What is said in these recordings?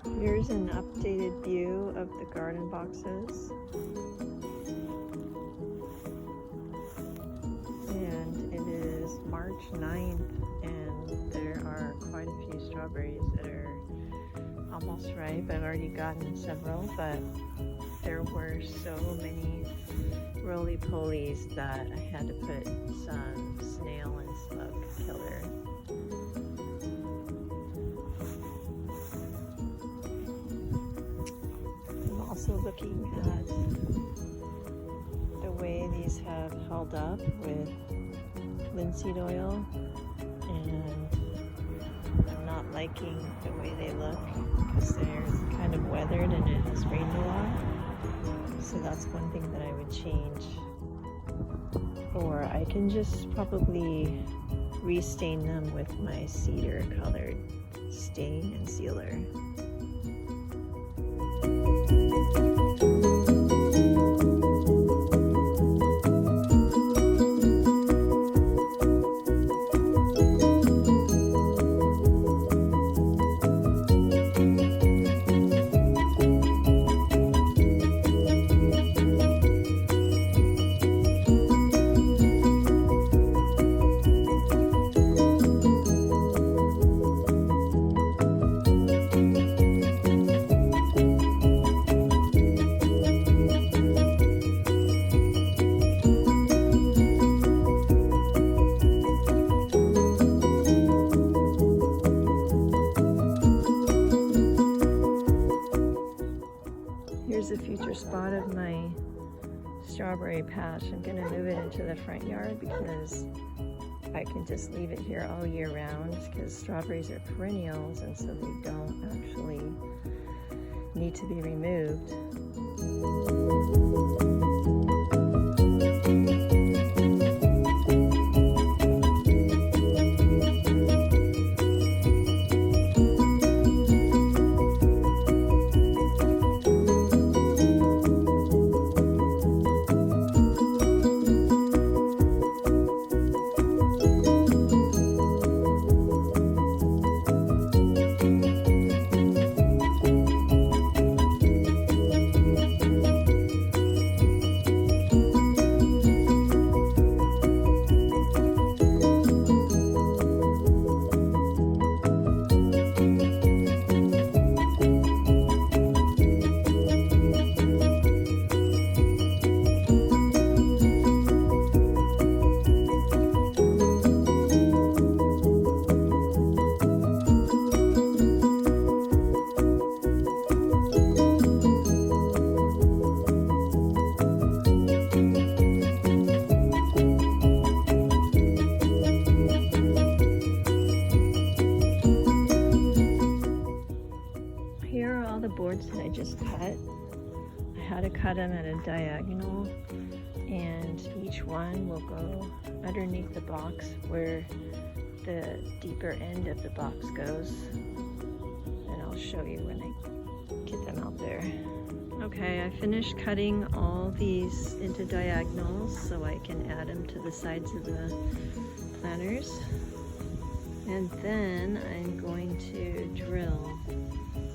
Here's an updated view of the garden boxes. And it is March 9th, and there are quite a few strawberries that are almost ripe. I've already gotten several, but there were so many roly-polies that I had to put some snail and slug killer. I'm also looking at the way these have held up with linseed oil, and I'm not liking the way they look because they're kind of weathered and it has rained a lot. So that's one thing that I would change. Or I can just probably restain them with my cedar colored stain and sealer. Here's a future spot of my strawberry patch. I'm going to move it into the front yard because I can just leave it here all year round, because strawberries are perennials and so they don't actually need to be removed. Here are all the boards that I just cut. I had to cut them at a diagonal, and each one will go underneath the box where the deeper end of the box goes. And I'll show you when I get them out there. Okay, I finished cutting all these into diagonals so I can add them to the sides of the planters. And then I'm going to drill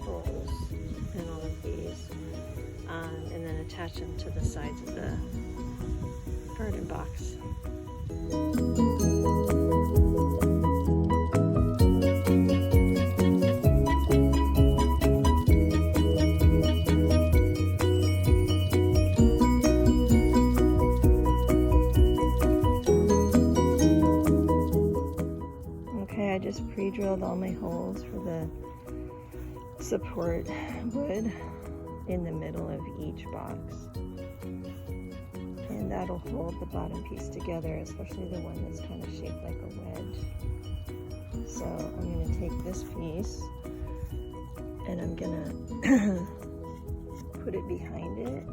holes in all of these, and then attach them to the sides of the garden box. Okay, I just pre-drilled all my holes for the support wood in the middle of each box, and that'll hold the bottom piece together, especially the one that's kind of shaped like a wedge. So I'm going to take this piece and I'm going to put it behind it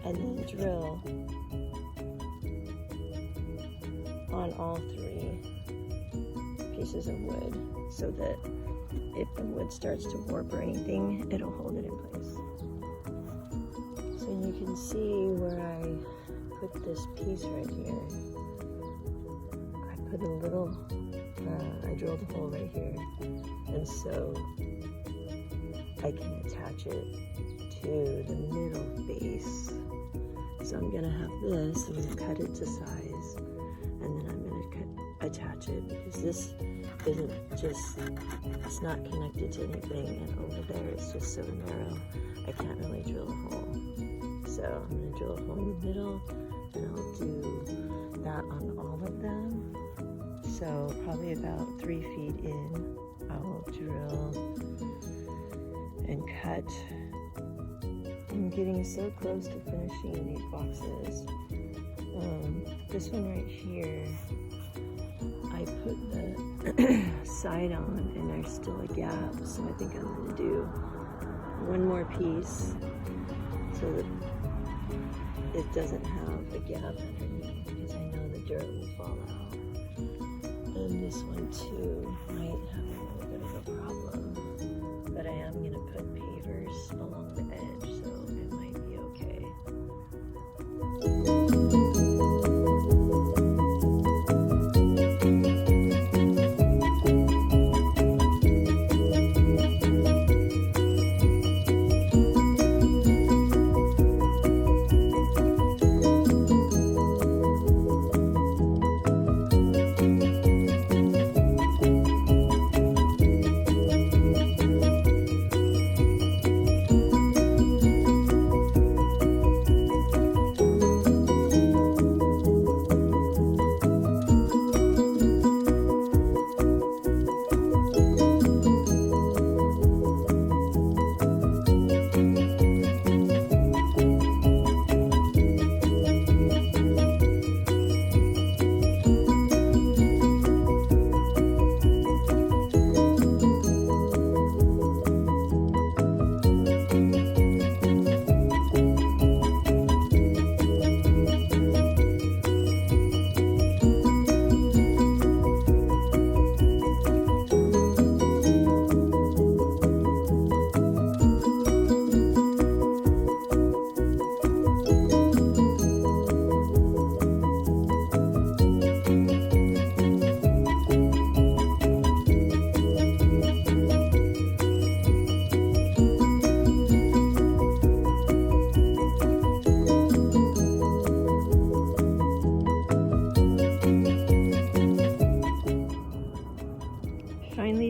and then drill on all three pieces of wood so that if the wood starts to warp or anything, it'll hold it in place. So you can see where I put this piece right here. I put a little, I drilled a hole right here. And so I can attach it to the middle base. So I'm gonna have this, I'm gonna cut it to size, and then I'm gonna attach it, because this isn't just, it's not connected to anything, and over there it's just so narrow, I can't really drill a hole. So I'm gonna drill a hole in the middle, and I'll do that on all of them. So probably about 3 feet in, I will drill and cut. I'm getting so close to finishing these boxes. This one right here, I put the side on and there's still a gap, so I think I'm gonna do one more piece so that it doesn't have a gap underneath, because I know the dirt will fall out. And this one too might have a little bit of a problem, but I am gonna put pavers along the edge, so it might be okay.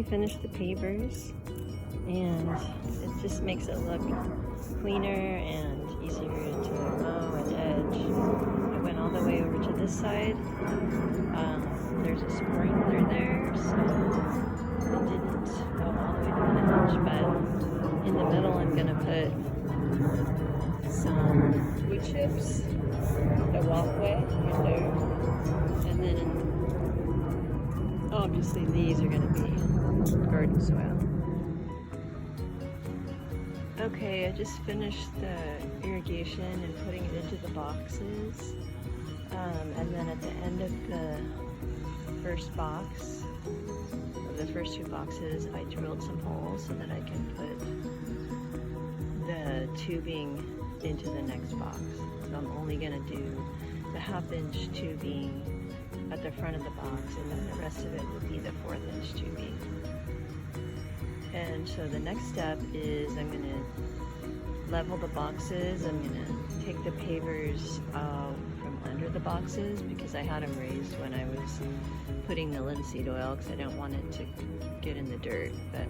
Finished the pavers, and it just makes it look cleaner and easier to mow and edge. I went all the way over to this side. There's a sprinkler there, so I didn't go all the way to the edge, but in the middle I'm gonna put some wood chips, the walkway right there, and then obviously these are gonna be garden soil. Okay, I just finished the irrigation and putting it into the boxes. And then at the end of the first box, the first 2 boxes, I drilled some holes so that I can put the tubing into the next box. So I'm only gonna do the 1/2-inch tubing at the front of the box, and then the rest of it will be the 1/4-inch tubing. And so the next step is I'm going to level the boxes. I'm going to take the pavers out from under the boxes, because I had them raised when I was putting the linseed oil, because I don't want it to get in the dirt. But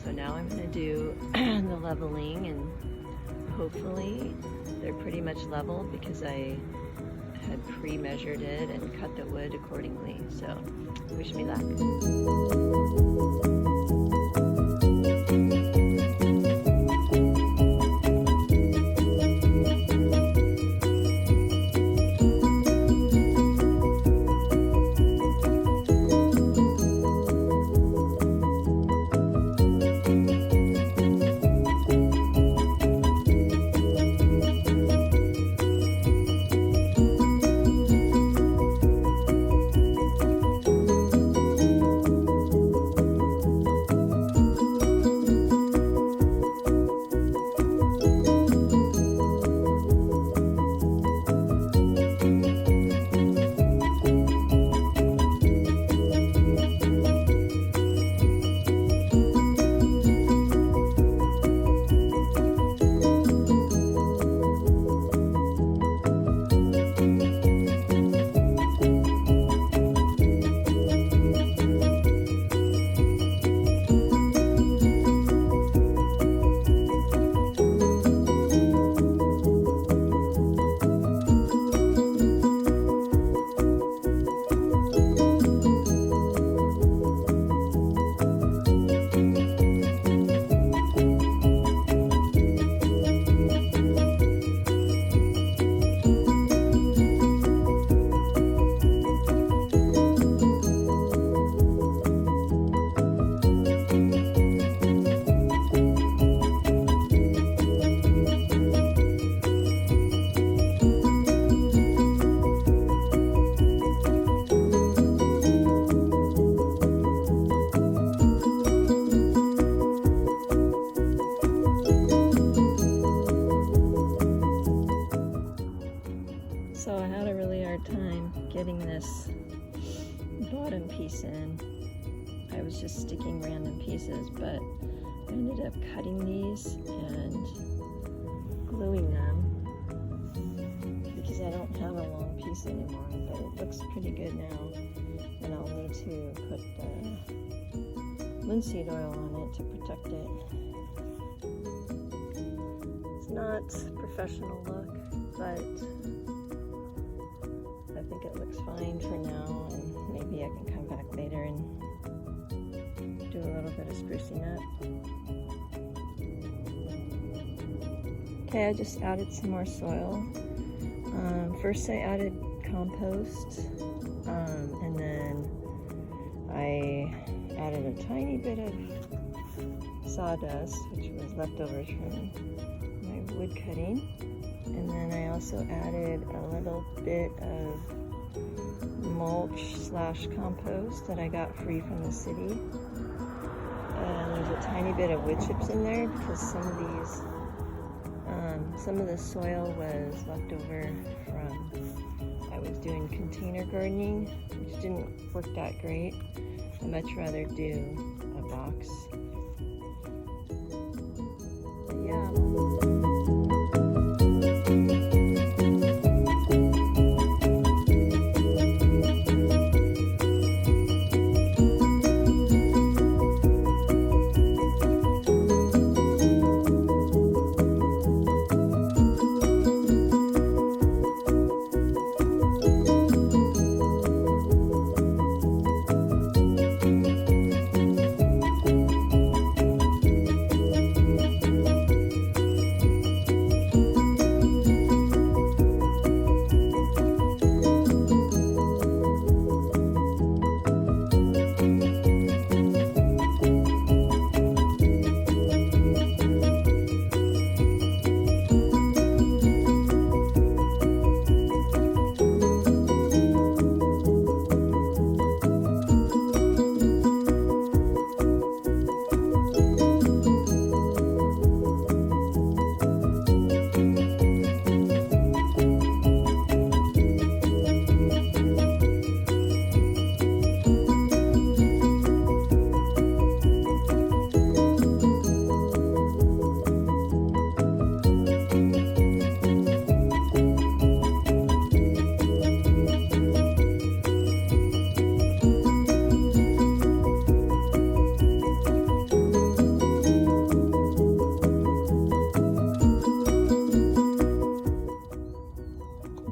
so now I'm going to do the leveling, and hopefully they're pretty much level, because I had pre-measured it and cut the wood accordingly. So wish me luck. using random pieces, but I ended up cutting these and gluing them because I don't have a long piece anymore, but it looks pretty good now. And I'll need to put the linseed oil on it to protect it. It's not a professional look, but I think it looks fine for now, and maybe I can come back later and do a little bit of sprucing up. Okay, I just added some more soil. First I added compost, and then I added a tiny bit of sawdust, which was leftovers from my wood cutting. And then I also added a little bit of mulch / compost that I got free from the city. And there's a tiny bit of wood chips in there because some of the soil was left over from, I was doing container gardening, which didn't work that great. I'd much rather do a box. But yeah.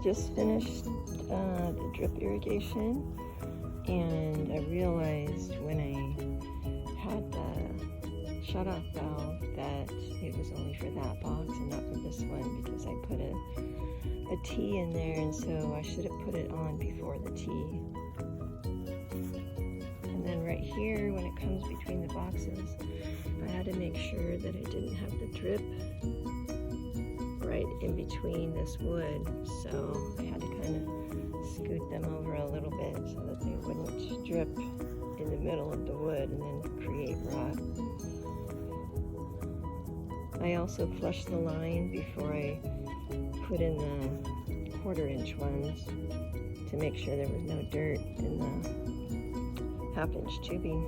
Just finished the drip irrigation, and I realized when I had the shut-off valve that it was only for that box and not for this one, because I put a T in there, and so I should have put it on before the T. And then right here, when it comes between the boxes, I had to make sure that I didn't have the drip right in between this wood, so I had to kind of scoot them over a little bit so that they wouldn't drip in the middle of the wood and then create rot. I also flushed the line before I put in the 1/4-inch ones to make sure there was no dirt in the 1/2-inch tubing.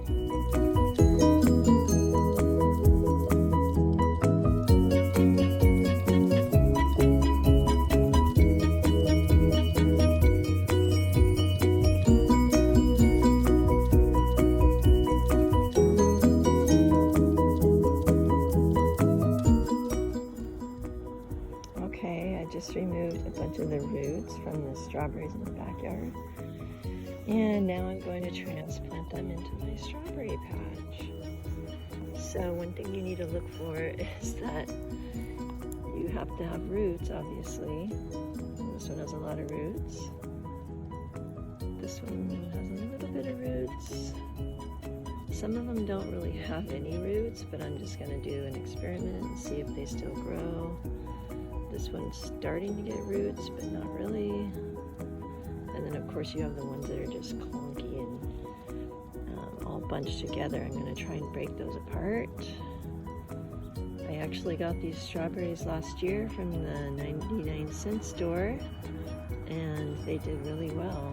Just removed a bunch of the roots from the strawberries in the backyard, and now I'm going to transplant them into my strawberry patch. So one thing you need to look for is that you have to have roots, obviously. This one has a lot of roots. This one has a little bit of roots. Some of them don't really have any roots, but I'm just going to do an experiment and see if they still grow. This one's starting to get roots, but not really. And then of course you have the ones that are just clunky and all bunched together. I'm going to try and break those apart. I actually got these strawberries last year from the 99-cent store, and they did really well.